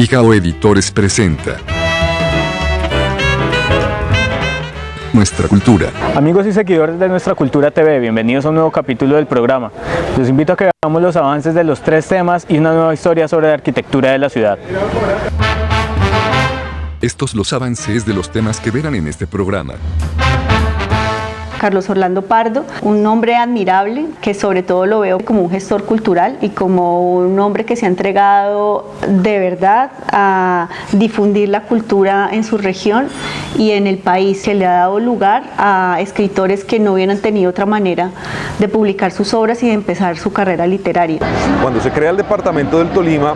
Pijao Editores presenta Nuestra Cultura. Amigos y seguidores de Nuestra Cultura TV, bienvenidos a un nuevo capítulo del programa. Los invito a que veamos los avances de los 3 temas y una nueva historia sobre la arquitectura de la ciudad. Estos los avances de los temas que verán en este programa. Carlos Orlando Pardo, un hombre admirable que sobre todo lo veo como un gestor cultural y como un hombre que se ha entregado de verdad a difundir la cultura en su región y en el país, que le ha dado lugar a escritores que no hubieran tenido otra manera de publicar sus obras y de empezar su carrera literaria. Cuando se crea el departamento del Tolima,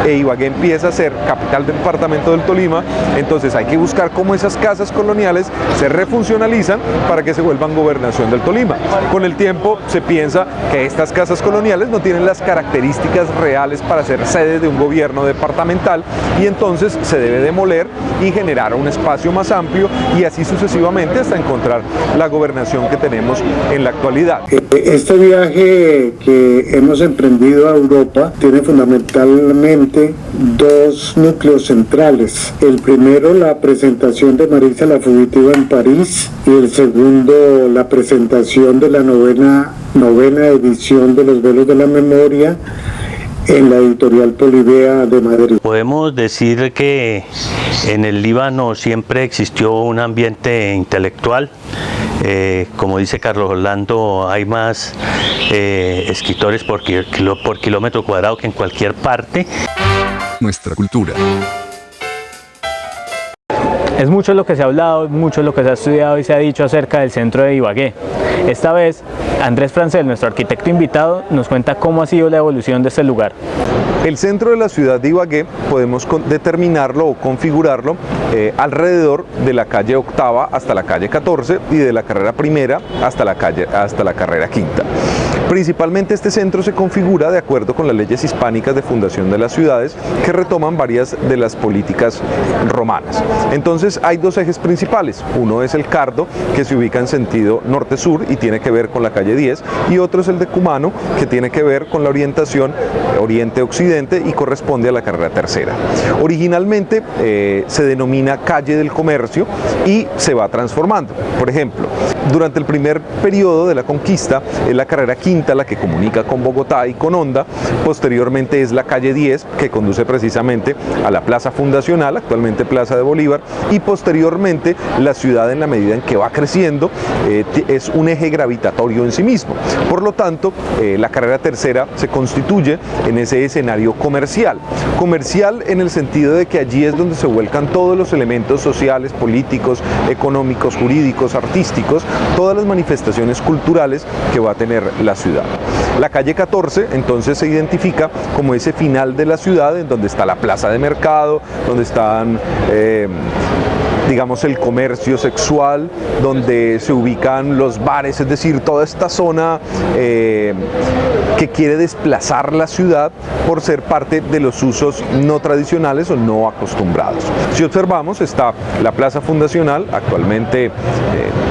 Ibagué empieza a ser capital del departamento del Tolima, entonces hay que buscar cómo esas casas coloniales se refuncionalizan para que se vuelvan gobernación del Tolima. Con el tiempo se piensa que estas casas coloniales no tienen las características reales para ser sede de un gobierno departamental y entonces se debe demoler y generar un espacio más amplio y así sucesivamente hasta encontrar la gobernación que tenemos en la actualidad. Este viaje que hemos emprendido a Europa tiene fundamentalmente 2 núcleos centrales. El primero, la presentación de Marisa la Fugitiva en París, y el segundo, la presentación de la novena edición de Los Velos de la Memoria en la editorial Polibea de Madrid. Podemos decir que en el Líbano siempre existió un ambiente intelectual. Como dice Carlos Orlando, hay más escritores por kilómetro cuadrado que en cualquier parte. Nuestra Cultura. Es mucho lo que se ha hablado, mucho lo que se ha estudiado y se ha dicho acerca del centro de Ibagué. Esta vez, Andrés Francel, nuestro arquitecto invitado, nos cuenta cómo ha sido la evolución de este lugar. El centro de la ciudad de Ibagué podemos determinarlo o configurarlo alrededor de la calle Octava hasta la calle 14 y de la carrera primera hasta la carrera quinta. Principalmente este centro se configura de acuerdo con las leyes hispánicas de fundación de las ciudades que retoman varias de las políticas romanas. Entonces hay 2 ejes principales, uno es el Cardo, que se ubica en sentido norte-sur y tiene que ver con la calle 10, y otro es el decumano, que tiene que ver con la orientación oriente-occidente y corresponde a la carrera tercera. Originalmente se denomina calle del comercio y se va transformando. Por ejemplo, durante el primer periodo de la conquista es la carrera quinta la que comunica con Bogotá y con Honda, posteriormente es la calle 10 que conduce precisamente a la plaza fundacional, actualmente Plaza de Bolívar, y posteriormente la ciudad, en la medida en que va creciendo, es un eje gravitatorio en sí mismo. Por lo tanto, la carrera tercera se constituye en ese escenario comercial en el sentido de que allí es donde se vuelcan todos los elementos sociales, políticos, económicos, jurídicos, artísticos, todas las manifestaciones culturales que va a tener la ciudad. La calle 14 entonces se identifica como ese final de la ciudad en donde está la plaza de mercado, donde están digamos el comercio sexual, donde se ubican los bares, es decir, toda esta zona que quiere desplazar la ciudad por ser parte de los usos no tradicionales o no acostumbrados. Si observamos, está la plaza fundacional, actualmente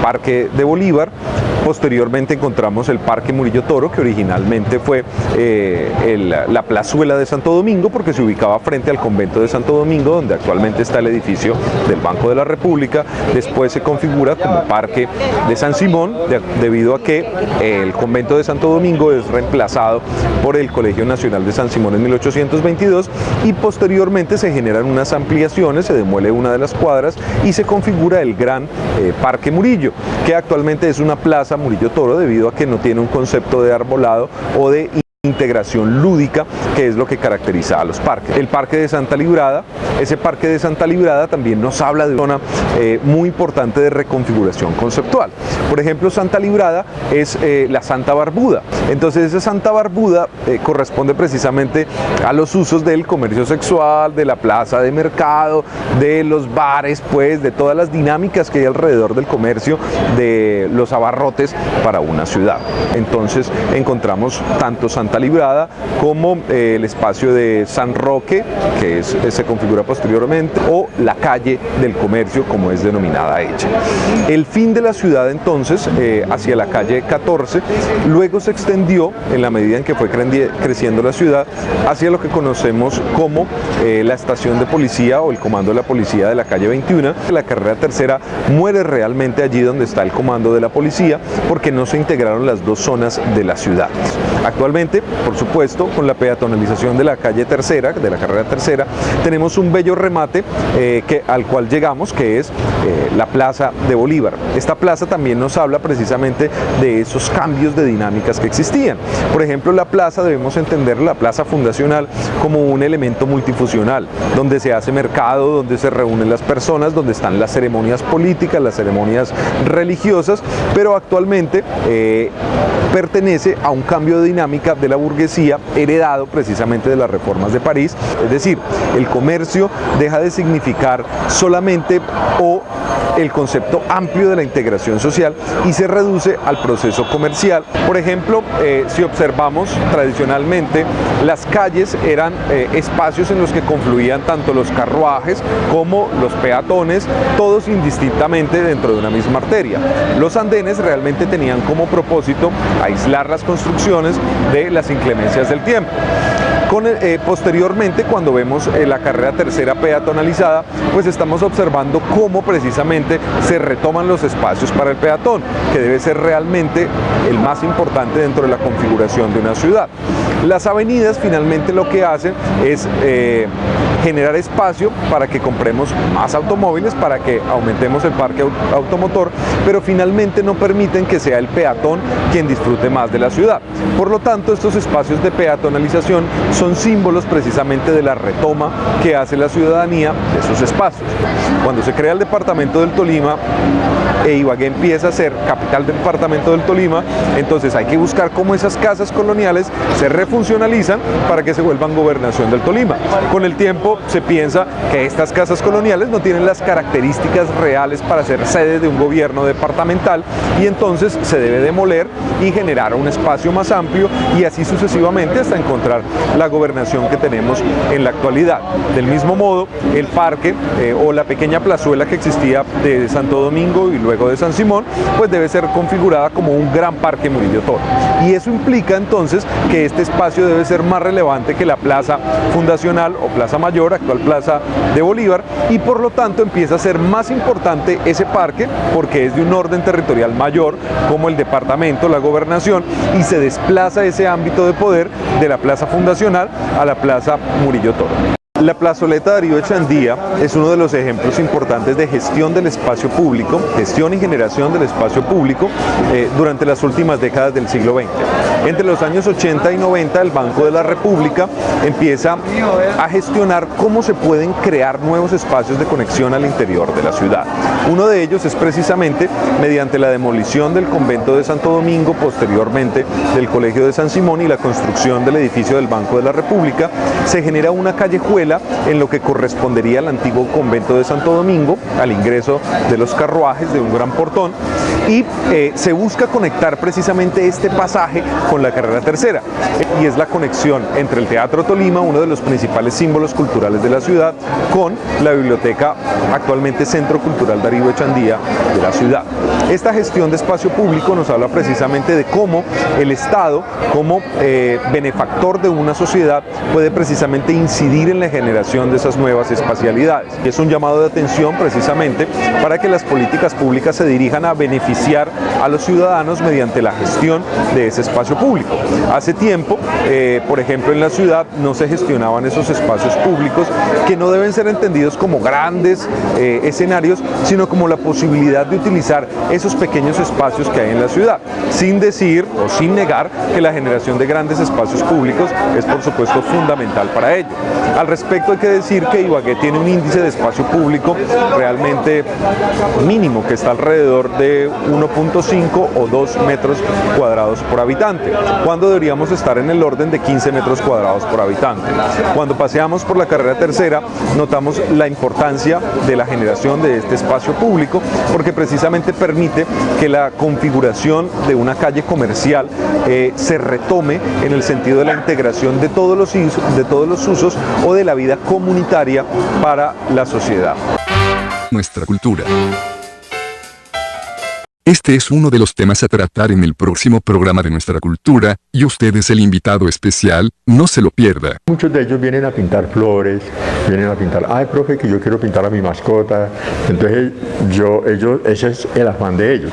Parque de Bolívar. Posteriormente encontramos el Parque Murillo Toro, que originalmente fue la plazuela de Santo Domingo, porque se ubicaba frente al convento de Santo Domingo, donde actualmente está el edificio del Banco de la República. Después se configura como Parque de San Simón, debido a que el convento de Santo Domingo es reemplazado por el Colegio Nacional de San Simón en 1822 y posteriormente se generan unas ampliaciones, se demuele una de las cuadras y se configura el gran Parque Murillo, que actualmente es una plaza Murillo Toro debido a que no tiene un concepto de arbolado o de integración lúdica, que es lo que caracteriza a los parques. El Parque de Santa Librada, ese Parque de Santa Librada también nos habla de una zona muy importante de reconfiguración conceptual. Por ejemplo, Santa Librada es la Santa Barbuda. Entonces esa Santa Barbuda corresponde precisamente a los usos del comercio sexual, de la plaza de mercado, de los bares, pues, de todas las dinámicas que hay alrededor del comercio, de los abarrotes para una ciudad. Entonces encontramos tanto Santa Librada como el espacio de San Roque, que se configura posteriormente, o la calle del comercio, como es denominada ella. El fin de la ciudad entonces entonces hacia la calle 14, luego se extendió en la medida en que fue creciendo la ciudad hacia lo que conocemos como la estación de policía o el comando de la policía de la calle 21. La carrera tercera muere realmente allí donde está el comando de la policía porque no se integraron las dos zonas de la ciudad. Actualmente, por supuesto, con la peatonalización de la calle tercera, de la carrera tercera, tenemos un bello remate al cual llegamos, que es la Plaza de Bolívar. Esta plaza también nos habla precisamente de esos cambios de dinámicas que existían. Por ejemplo, la plaza debemos entender la plaza fundacional como un elemento multifuncional, donde se hace mercado, donde se reúnen las personas, donde están las ceremonias políticas, las ceremonias religiosas, pero actualmente pertenece a un cambio de dinámica de la burguesía heredado precisamente de las reformas de París. Es decir, el comercio deja de significar solamente el concepto amplio de la integración social y se reduce al proceso comercial. Por ejemplo, si observamos tradicionalmente, las calles eran espacios en los que confluían tanto los carruajes como los peatones, todos indistintamente dentro de una misma arteria. Los andenes realmente tenían como propósito aislar las construcciones de las inclemencias del tiempo. Posteriormente, cuando vemos la carrera tercera peatonalizada, pues estamos observando cómo precisamente se retoman los espacios para el peatón, que debe ser realmente el más importante dentro de la configuración de una ciudad. Las avenidas finalmente lo que hacen es generar espacio para que compremos más automóviles, para que aumentemos el parque automotor, pero finalmente no permiten que sea el peatón quien disfrute más de la ciudad. Por lo tanto, estos espacios de peatonalización son símbolos precisamente de la retoma que hace la ciudadanía de esos espacios. Cuando se crea el departamento del Tolima e Ibagué empieza a ser capital del departamento del Tolima, entonces hay que buscar cómo esas casas coloniales se refuncionalizan para que se vuelvan gobernación del Tolima. Con el tiempo se piensa que estas casas coloniales no tienen las características reales para ser sede de un gobierno departamental y entonces se debe demoler y generar un espacio más amplio y así sucesivamente hasta encontrar la gobernación que tenemos en la actualidad. Del mismo modo, el parque o la pequeña plazuela que existía de Santo Domingo y luego de San Simón, pues debe ser configurada como un gran parque Murillo Toro. Y eso implica entonces que este espacio debe ser más relevante que la plaza fundacional o plaza mayor, actual plaza de Bolívar, y por lo tanto empieza a ser más importante ese parque porque es de un orden territorial mayor como el departamento, la gobernación, y se desplaza ese ámbito de poder de la plaza fundacional a la plaza Murillo Toro. La plazoleta Darío Echandía es uno de los ejemplos importantes de gestión del espacio público, gestión y generación del espacio público durante las últimas décadas del siglo XX. Entre los años 80 y 90 el Banco de la República empieza a gestionar cómo se pueden crear nuevos espacios de conexión al interior de la ciudad. Uno de ellos es precisamente mediante la demolición del convento de Santo Domingo, posteriormente del Colegio de San Simón y la construcción del edificio del Banco de la República, se genera una callejuela en lo que correspondería al antiguo convento de Santo Domingo, al ingreso de los carruajes de un gran portón, y se busca conectar precisamente este pasaje con la carrera tercera, y es la conexión entre el Teatro Tolima, uno de los principales símbolos culturales de la ciudad, con la biblioteca, actualmente Centro Cultural Darío Echandía de la ciudad. Esta gestión de espacio público nos habla precisamente de cómo el Estado, como benefactor de una sociedad, puede precisamente incidir en la generación de esas nuevas espacialidades. Y es un llamado de atención precisamente para que las políticas públicas se dirijan a beneficiar a los ciudadanos mediante la gestión de ese espacio público. Hace tiempo, por ejemplo, en la ciudad no se gestionaban esos espacios públicos que no deben ser entendidos como grandes escenarios, sino como la posibilidad de utilizar esos pequeños espacios que hay en la ciudad, sin decir o sin negar que la generación de grandes espacios públicos es por supuesto fundamental para ello. Al respecto hay que decir que Ibagué tiene un índice de espacio público realmente mínimo, que está alrededor de 1.5 o 2 metros cuadrados por habitante, cuando deberíamos estar en el orden de 15 metros cuadrados por habitante. Cuando paseamos por la carrera tercera notamos la importancia de la generación de este espacio público porque precisamente permite que la configuración de una calle comercial se retome en el sentido de la integración de todos los usos o de la vida comunitaria para la sociedad. Nuestra cultura. Este es uno de los temas a tratar en el próximo programa de Nuestra Cultura, y usted es el invitado especial, no se lo pierda. Muchos de ellos vienen a pintar flores, vienen a pintar, ay profe, que yo quiero pintar a mi mascota, entonces ese es el afán de ellos.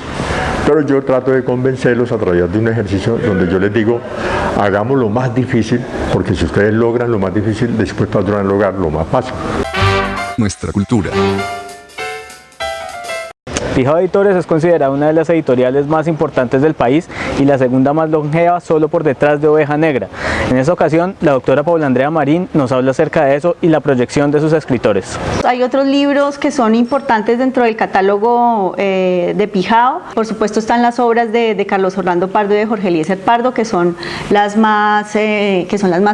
Pero yo trato de convencerlos a través de un ejercicio donde yo les digo, hagamos lo más difícil, porque si ustedes logran lo más difícil, después podrán lograr lo más fácil. Nuestra Cultura. Pijao Editores es considerada una de las editoriales más importantes del país y la segunda más longeva, solo por detrás de Oveja Negra. En esta ocasión, la doctora Paula Andrea Marín nos habla acerca de eso y la proyección de sus escritores. Hay otros libros que son importantes dentro del catálogo de Pijao. Por supuesto están las obras de Carlos Orlando Pardo y de Jorge Eliezer Pardo, que son las más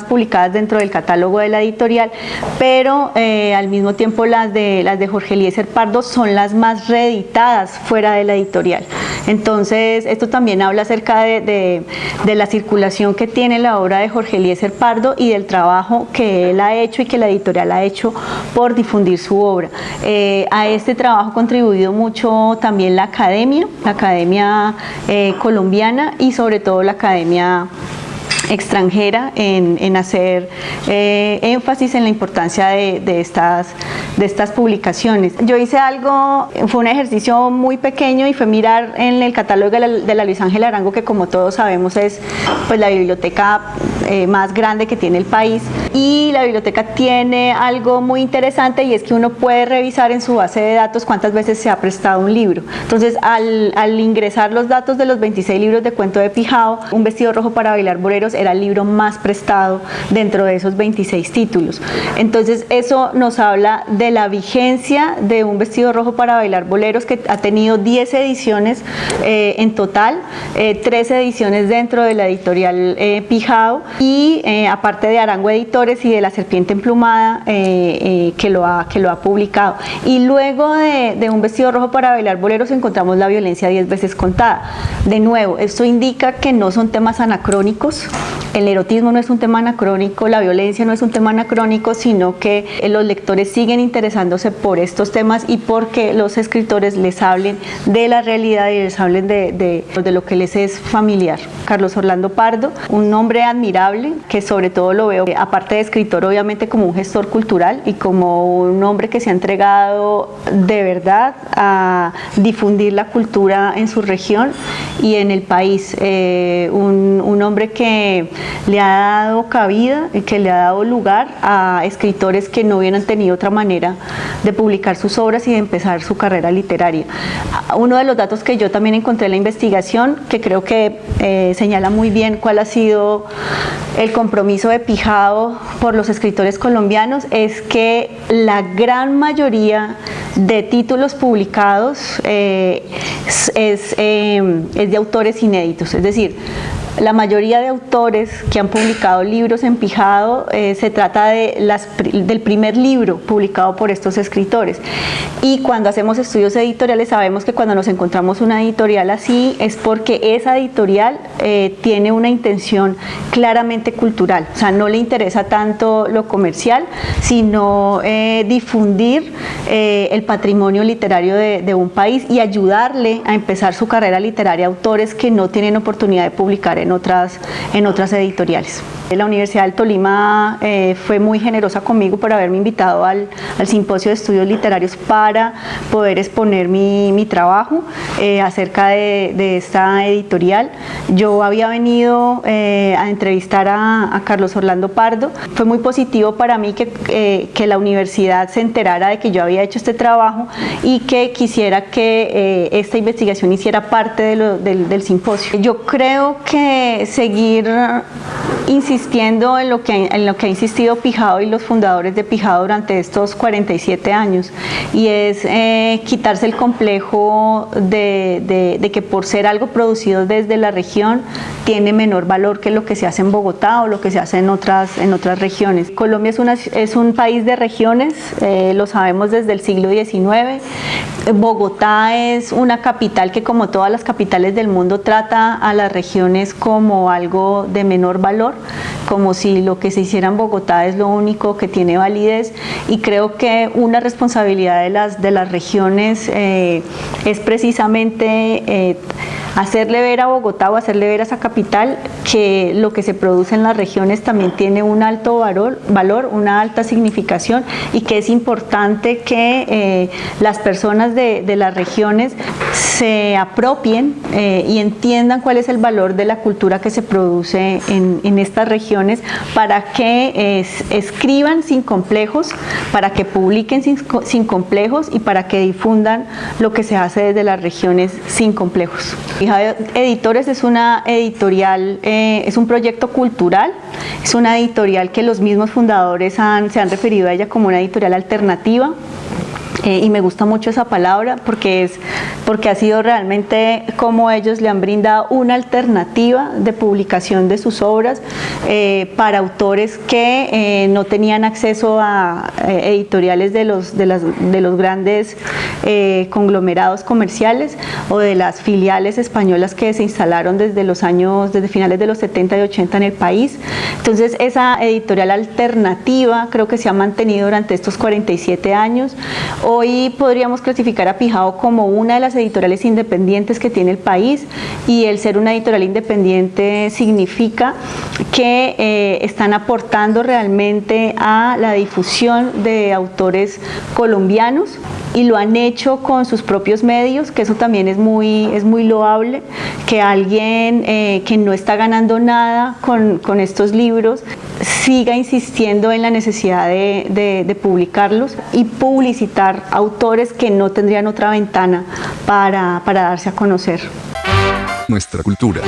publicadas dentro del catálogo de la editorial, pero al mismo tiempo las de Jorge Eliezer Pardo son las más reeditadas fuera de la editorial. Entonces esto también habla acerca de la circulación que tiene la obra de Jorge Eliezer Pardo y del trabajo que él ha hecho y que la editorial ha hecho por difundir su obra. A este trabajo ha contribuido mucho también la academia colombiana y sobre todo la academia extranjera en hacer énfasis en la importancia de estas publicaciones. Yo hice algo, fue un ejercicio muy pequeño y fue mirar en el catálogo de la Luis Ángel Arango, que como todos sabemos es pues la biblioteca más grande que tiene el país, y la biblioteca tiene algo muy interesante y es que uno puede revisar en su base de datos cuántas veces se ha prestado un libro. Entonces al ingresar los datos de los 26 libros de cuento de Pijao, Un vestido rojo para bailar boleros era el libro más prestado dentro de esos 26 títulos. Entonces eso nos habla de la vigencia de Un vestido rojo para bailar boleros, que ha tenido 10 ediciones en total, 13 ediciones dentro de la editorial Pijao, y aparte de Arango Editores y de La Serpiente Emplumada, que lo ha publicado. Y luego de Un vestido rojo para bailar boleros encontramos La violencia 10 veces contada. De nuevo, esto indica que no son temas anacrónicos. El erotismo no es un tema anacrónico, la violencia no es un tema anacrónico, sino que los lectores siguen interesándose por estos temas y porque los escritores les hablen de la realidad y les hablen de lo que les es familiar. Carlos Orlando Pardo, un hombre admirable, que sobre todo lo veo, aparte de escritor, obviamente como un gestor cultural y como un hombre que se ha entregado de verdad a difundir la cultura en su región y en el país. Un hombre que le ha dado cabida y que le ha dado lugar a escritores que no hubieran tenido otra manera de publicar sus obras y de empezar su carrera literaria. Uno de los datos que yo también encontré en la investigación, que creo que señala muy bien cuál ha sido el compromiso de Pijao por los escritores colombianos, es que la gran mayoría de títulos publicados es de autores inéditos, es decir, la mayoría de autores que han publicado libros en Pijao se trata del primer libro publicado por estos escritores. Y cuando hacemos estudios editoriales sabemos que cuando nos encontramos una editorial así es porque esa editorial tiene una intención claramente cultural. O sea, no le interesa tanto lo comercial, sino difundir el patrimonio literario de un país y ayudarle a empezar su carrera literaria a autores que no tienen oportunidad de publicar en otras editoriales. La Universidad del Tolima fue muy generosa conmigo por haberme invitado al Simposio de Estudios Literarios para poder exponer mi trabajo acerca de esta editorial. Yo había venido a entrevistar a Carlos Orlando Pardo. Fue muy positivo para mí que la universidad se enterara de que yo había hecho este trabajo y que quisiera que esta investigación hiciera parte del simposio. Yo creo que seguir insistiendo en lo que ha insistido Pijao y los fundadores de Pijao durante estos 47 años, y es quitarse el complejo de que por ser algo producido desde la región tiene menor valor que lo que se hace en Bogotá o lo que se hace en otras regiones. Colombia es un país de regiones, lo sabemos desde el siglo XIX. Bogotá es una capital que, como todas las capitales del mundo, trata a las regiones como algo de menor valor, como si lo que se hiciera en Bogotá es lo único que tiene validez, y creo que una responsabilidad de las regiones es precisamente hacerle ver a Bogotá o hacerle ver a esa capital que lo que se produce en las regiones también tiene un alto valor, una alta significación, y que es importante que las personas de las regiones se apropien y entiendan cuál es el valor de la cultura que se produce en estas regiones, para que escriban sin complejos, para que publiquen sin complejos y para que difundan lo que se hace desde las regiones sin complejos. Editores es una editorial, es un proyecto cultural, es una editorial que los mismos fundadores se han referido a ella como una editorial alternativa. Y me gusta mucho esa palabra porque ha sido realmente como ellos le han brindado una alternativa de publicación de sus obras para autores que no tenían acceso a editoriales de los grandes conglomerados comerciales o de las filiales españolas que se instalaron desde finales de los 70 y 80 en el país. Entonces esa editorial alternativa creo que se ha mantenido durante estos 47 años. Hoy podríamos clasificar a Pijao como una de las editoriales independientes que tiene el país, y el ser una editorial independiente significa que están aportando realmente a la difusión de autores colombianos, y lo han hecho con sus propios medios, que eso también es muy loable, que alguien que no está ganando nada con estos libros siga insistiendo en la necesidad de publicarlos y publicitar autores que no tendrían otra ventana para darse a conocer. Nuestra cultura.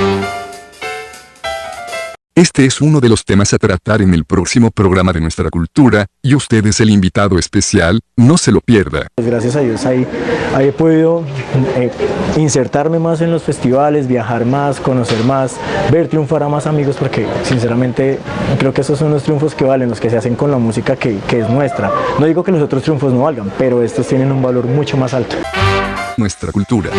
Este es uno de los temas a tratar en el próximo programa de Nuestra Cultura, y usted es el invitado especial, no se lo pierda. Gracias a Dios ahí he podido insertarme más en los festivales, viajar más, conocer más, ver triunfar a más amigos, porque sinceramente creo que esos son los triunfos que valen, los que se hacen con la música que es nuestra. No digo que los otros triunfos no valgan, pero estos tienen un valor mucho más alto. Nuestra cultura.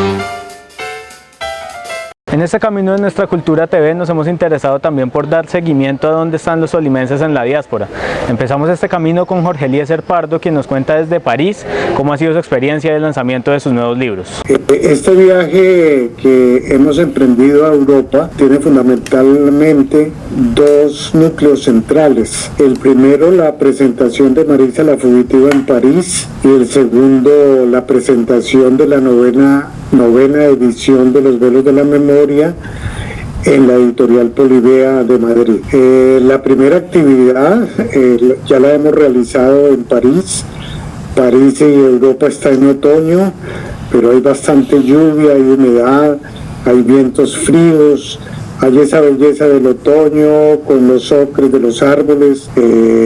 En este camino de Nuestra Cultura TV nos hemos interesado también por dar seguimiento a dónde están los tolimenses en la diáspora. Empezamos este camino con Jorge Eliezer Pardo, quien nos cuenta desde París cómo ha sido su experiencia del lanzamiento de sus nuevos libros. Este viaje que hemos emprendido a Europa tiene fundamentalmente dos núcleos centrales. El primero, la presentación de Marisa la Fugitiva en París, y el segundo, la presentación de la novena edición de Los Velos de la Memoria en la editorial Polibea de Madrid. La primera actividad ya la hemos realizado en París. París y Europa está en otoño, pero hay bastante lluvia, hay humedad, hay vientos fríos, hay esa belleza del otoño con los ocres de los árboles,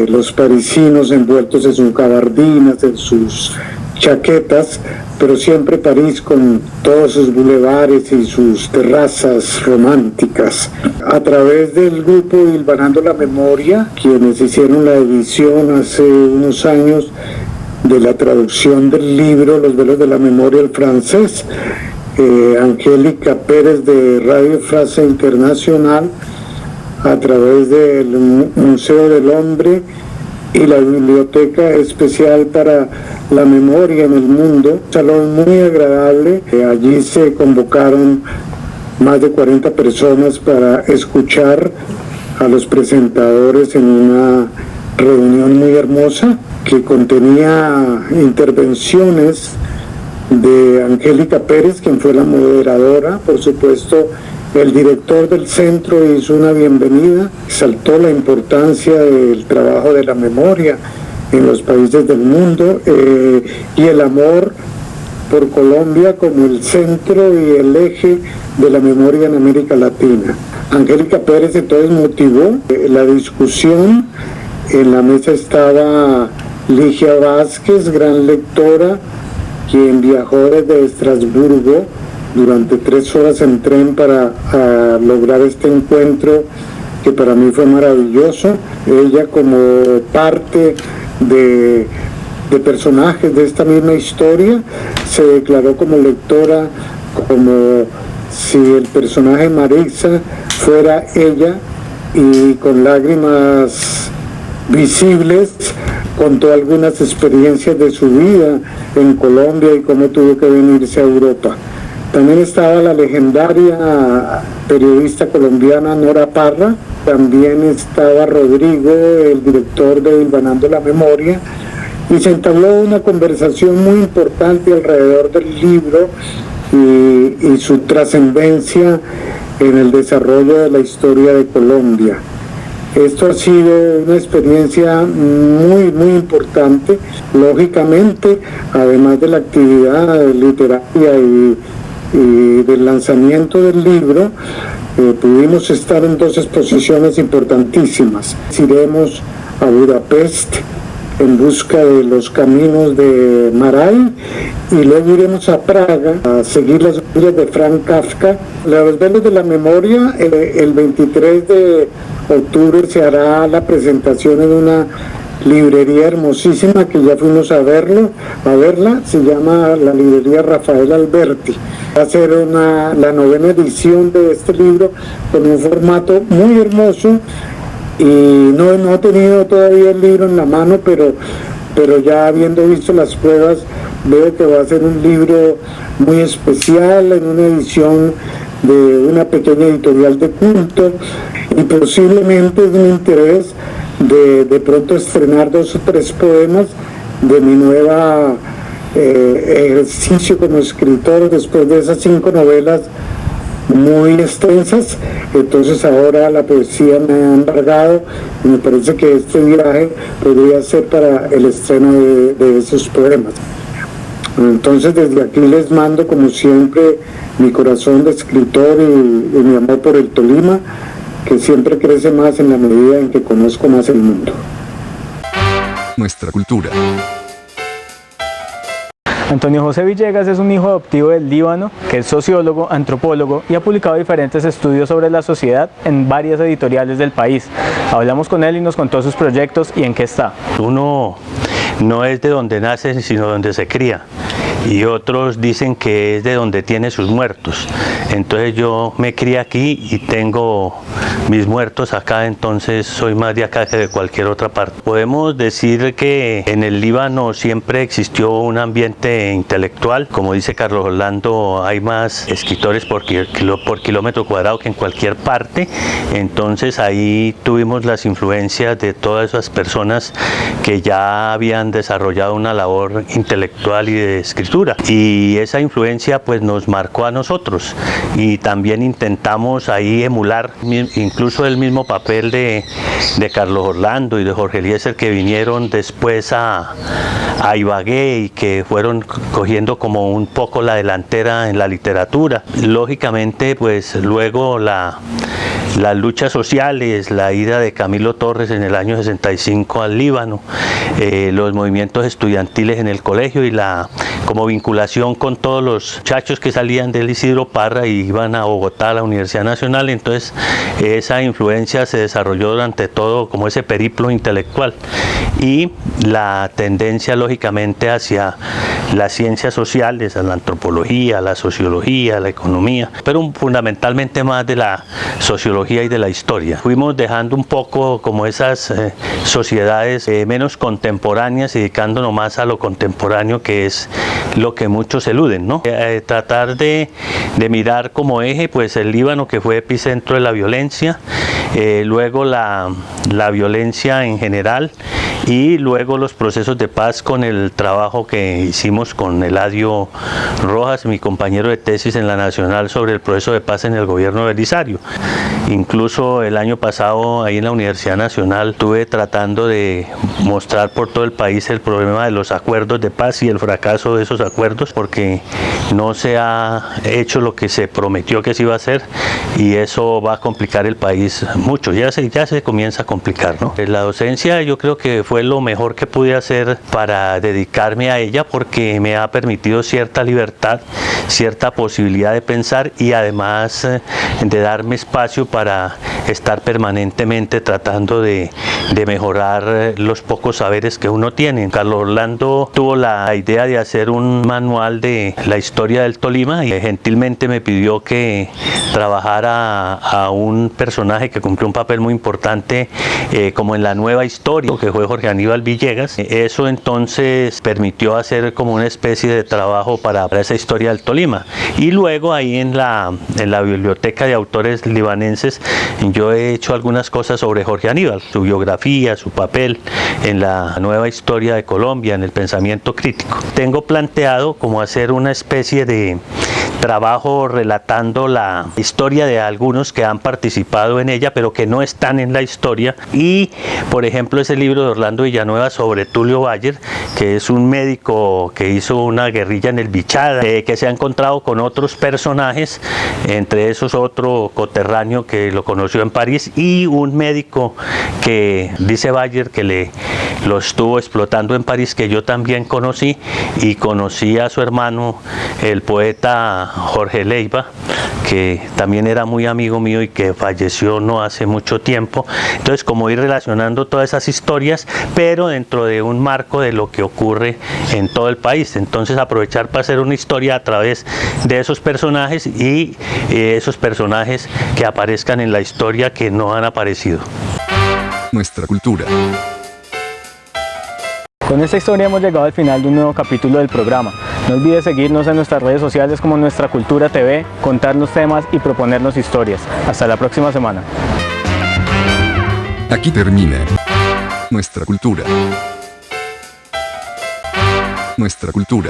los parisinos envueltos en sus gabardinas, en sus chaquetas, pero siempre París con todos sus bulevares y sus terrazas románticas. A través del grupo Hilvanando la Memoria, quienes hicieron la edición hace unos años de la traducción del libro Los Velos de la Memoria al francés, Angélica Pérez de Radio France Internacional, a través del Museo del Hombre y la Biblioteca Especial para la Memoria en el Mundo, un salón muy agradable. Allí se convocaron más de 40 personas para escuchar a los presentadores en una reunión muy hermosa que contenía intervenciones de Angélica Pérez, quien fue la moderadora. Por supuesto, el director del centro hizo una bienvenida, exaltó la importancia del trabajo de la memoria en los países del mundo y el amor por Colombia como el centro y el eje de la memoria en América Latina. Angélica Pérez entonces motivó la discusión. En la mesa estaba Ligia Vázquez, gran lectora, quien viajó desde Estrasburgo durante 3 horas en tren para lograr este encuentro que para mí fue maravilloso. Ella, como parte de personajes de esta misma historia, se declaró como lectora, como si el personaje Marisa fuera ella y con lágrimas visibles contó algunas experiencias de su vida en Colombia y cómo tuvo que venirse a Europa. También estaba la legendaria periodista colombiana Nora Parra, también estaba Rodrigo, el director de Hilvanando la Memoria, y se entabló una conversación muy importante alrededor del libro y su trascendencia en el desarrollo de la historia de Colombia. Esto ha sido una experiencia muy importante. Lógicamente, además de la actividad literaria y del lanzamiento del libro, pudimos estar en 2 exposiciones importantísimas. Iremos a Budapest en busca de los caminos de Maray y luego iremos a Praga a seguir las huellas de Franz Kafka. Los Velos de la Memoria, el 23 de octubre se hará la presentación en una librería hermosísima que ya fuimos a verla, se llama la librería Rafael Alberti. Va a ser la 9ª edición de este libro con un formato muy hermoso y no he tenido todavía el libro en la mano, pero ya habiendo visto las pruebas veo que va a ser un libro muy especial en una edición de una pequeña editorial de culto y posiblemente es mi interés de pronto estrenar 2 o 3 poemas de mi nueva ejercicio como escritor después de esas 5 novelas muy extensas. Entonces ahora la poesía me ha embargado y me parece que este viaje podría ser para el estreno de esos poemas. Entonces desde aquí les mando como siempre mi corazón de escritor y mi amor por el Tolima, que siempre crece más en la medida en que conozco más el mundo. Nuestra cultura. Antonio José Villegas es un hijo adoptivo del Líbano, que es sociólogo, antropólogo y ha publicado diferentes estudios sobre la sociedad en varias editoriales del país. Hablamos con él y nos contó sus proyectos y en qué está. Uno no es de donde nace, sino donde se cría. Y otros dicen que es de donde tiene sus muertos. Entonces yo me crié aquí y tengo mis muertos acá, entonces soy más de acá que de cualquier otra parte. Podemos decir que en el Líbano siempre existió un ambiente intelectual. Como dice Carlos Orlando, hay más escritores por kilómetro cuadrado que en cualquier parte. Entonces ahí tuvimos las influencias de todas esas personas que ya habían desarrollado una labor intelectual y de escritura. Y esa influencia pues nos marcó a nosotros y también intentamos ahí emular incluso el mismo papel de Carlos Orlando y de Jorge Eliezer, que vinieron después a Ibagué y que fueron cogiendo como un poco la delantera en la literatura. Lógicamente pues luego las luchas sociales, la ida de Camilo Torres en el año 65 al Líbano, los movimientos estudiantiles en el colegio y como vinculación con todos los muchachos que salían del Isidro Parra y iban a Bogotá a la Universidad Nacional. Entonces esa influencia se desarrolló durante todo como ese periplo intelectual y la tendencia lógicamente hacia las ciencias sociales, a la antropología, a la sociología, a la economía, pero fundamentalmente más de la sociología y de la historia. Fuimos dejando un poco como esas sociedades menos contemporáneas y dedicándonos más a lo contemporáneo, que es lo que muchos eluden, ¿no? Tratar de mirar como eje pues el Líbano, que fue epicentro de la violencia, luego la violencia en general y luego los procesos de paz con el trabajo que hicimos con Eladio Rojas, mi compañero de tesis en la Nacional, sobre el proceso de paz en el gobierno de Belisario. Incluso el año pasado ahí en la Universidad Nacional estuve tratando de mostrar por todo el país el problema de los acuerdos de paz y el fracaso de esos acuerdos, porque no se ha hecho lo que se prometió que se iba a hacer y eso va a complicar el país mucho. Ya se comienza a complicar, ¿no? La docencia yo creo que fue lo mejor que pude hacer para dedicarme a ella, porque me ha permitido cierta libertad, cierta posibilidad de pensar y además de darme espacio para estar permanentemente tratando de mejorar los pocos saberes que uno tiene. Carlos Orlando tuvo la idea de hacer un manual de la historia del Tolima y gentilmente me pidió que trabajara a un personaje que cumplió un papel muy importante como en la nueva historia, que fue Jorge Aníbal Villegas. Eso entonces permitió hacer como una especie de trabajo para esa historia del Tolima. Y luego ahí en la biblioteca de autores libanenses yo he hecho algunas cosas sobre Jorge Aníbal, su biografía, su papel en la nueva historia de Colombia, en el pensamiento crítico. Tengo planteado como hacer una especie de trabajo relatando la historia de algunos que han participado en ella pero que no están en la historia, y por ejemplo ese libro de Orlando Villanueva sobre Tulio Bayer, que es un médico que hizo una guerrilla en el Bichada, que se ha encontrado con otros personajes, entre esos otro coterráneo que lo conoció en París y un médico que dice Bayer que lo estuvo explotando en París, que yo también conocí, y conocí a su hermano el poeta Jorge Leiva, que también era muy amigo mío y que falleció no hace mucho tiempo. Entonces, como ir relacionando todas esas historias, pero dentro de un marco de lo que ocurre en todo el país. Entonces, aprovechar para hacer una historia a través de esos personajes y esos personajes que aparezcan en la historia que no han aparecido. Nuestra cultura. Con esta historia hemos llegado al final de un nuevo capítulo del programa. No olvides seguirnos en nuestras redes sociales como Nuestra Cultura TV, contarnos temas y proponernos historias. Hasta la próxima semana. Aquí termina Nuestra Cultura. Nuestra Cultura.